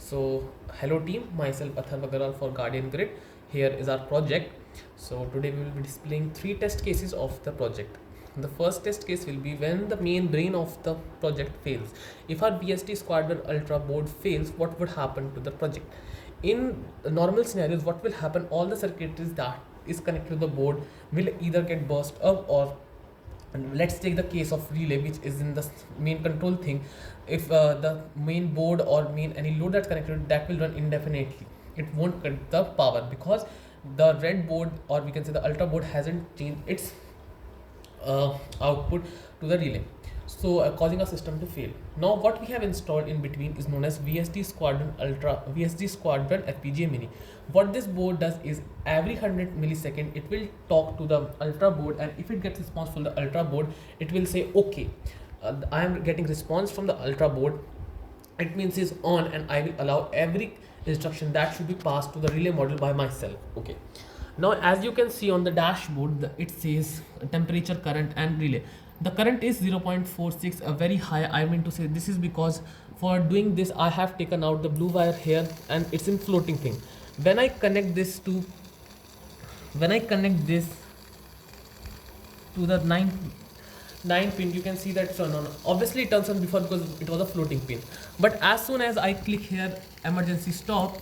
So hello team, myself ThermaGuard for Guardian Grid. Here is our project. So today we will be displaying three test cases of the project. The first test case will be when the main brain of the project fails. If our BST Squadron Ultra board fails, what would happen to the project? In normal scenarios, what will happen? All the circuitries that is connected to the board will either get burst up, or and let's take the case of relay, which is in the main control thing. If the main board or main any load that's connected, that will run indefinitely. It won't cut the power because the red board, or we can say the ultra board, hasn't changed its output to the relay, so causing a system to fail. Now what we have installed in between is known as VSD Squadron FPGA Mini. What this board does is every 100 millisecond it will talk to the ultra board, and if it gets response from the ultra board, it will say okay, I am getting response from the ultra board, it means is on, and I will allow every instruction that should be passed to the relay module by myself. Okay, now as you can see on the dashboard, it says temperature, current and relay. The current is 0.46, a very high. I mean to say this is because for doing this I have taken out the blue wire here, and it's in floating thing. When I connect this to the 9 pin, you can see that turn on. Obviously it turns on before because it was a floating pin, but as soon as I click here emergency stop,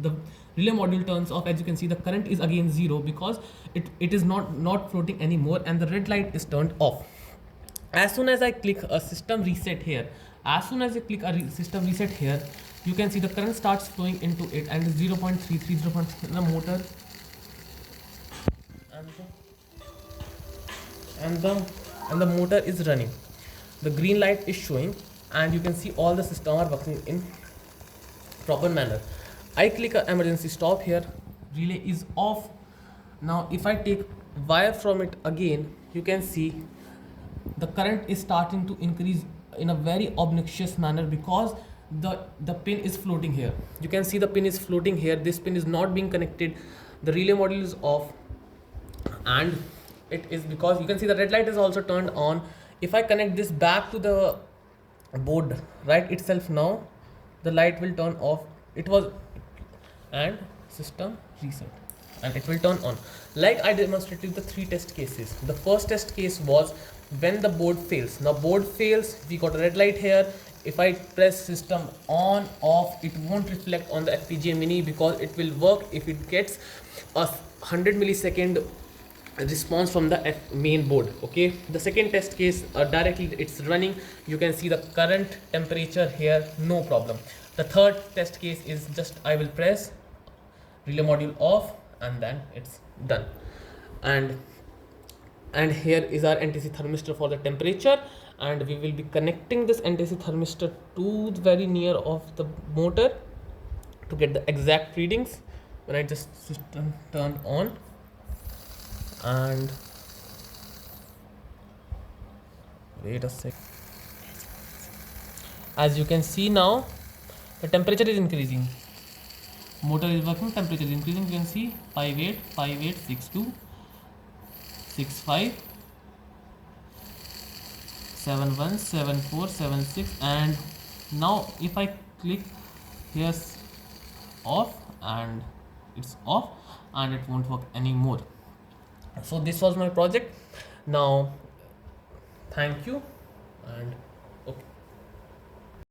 the relay module turns off. As you can see, the current is again 0 because it is not floating anymore, and the red light is turned off. As soon as I click a system reset here, system reset here, you can see the current starts flowing into it, and it's 0.33, 0.3, the motor and the motor is running. The green light is showing, and you can see all the system are working in proper manner. I click a emergency stop here, relay is off. Now if I take wire from it again, you can see the current is starting to increase in a very obnoxious manner because the pin is floating here. You can see the pin is floating here. This pin is not being connected. The relay module is off, and it is because you can see the red light is also turned on. If I connect this back to the board right itself, now the light will turn off. It was, and system reset, and it will turn on. Like I demonstrated the three test cases. The first test case was when the board fails. Now board fails, we got a red light here. If I press system on off, it won't reflect on the FPGA Mini because it will work if it gets a 100 millisecond response from the main board. Okay, the second test case, directly it's running. You can see the current, temperature here, no problem. The third test case is just I will press relay module off, and then it's done. And here is our NTC thermistor for the temperature, and we will be connecting this NTC thermistor to the very near of the motor to get the exact readings. When I just system turn on, and wait a sec, as you can see now the temperature is increasing, motor is working, temperature is increasing. You can see 58, 58, 62, 65, 71, 74, 76, and now if I click here off, and it's off, and it won't work anymore. So this was my project. Now thank you, and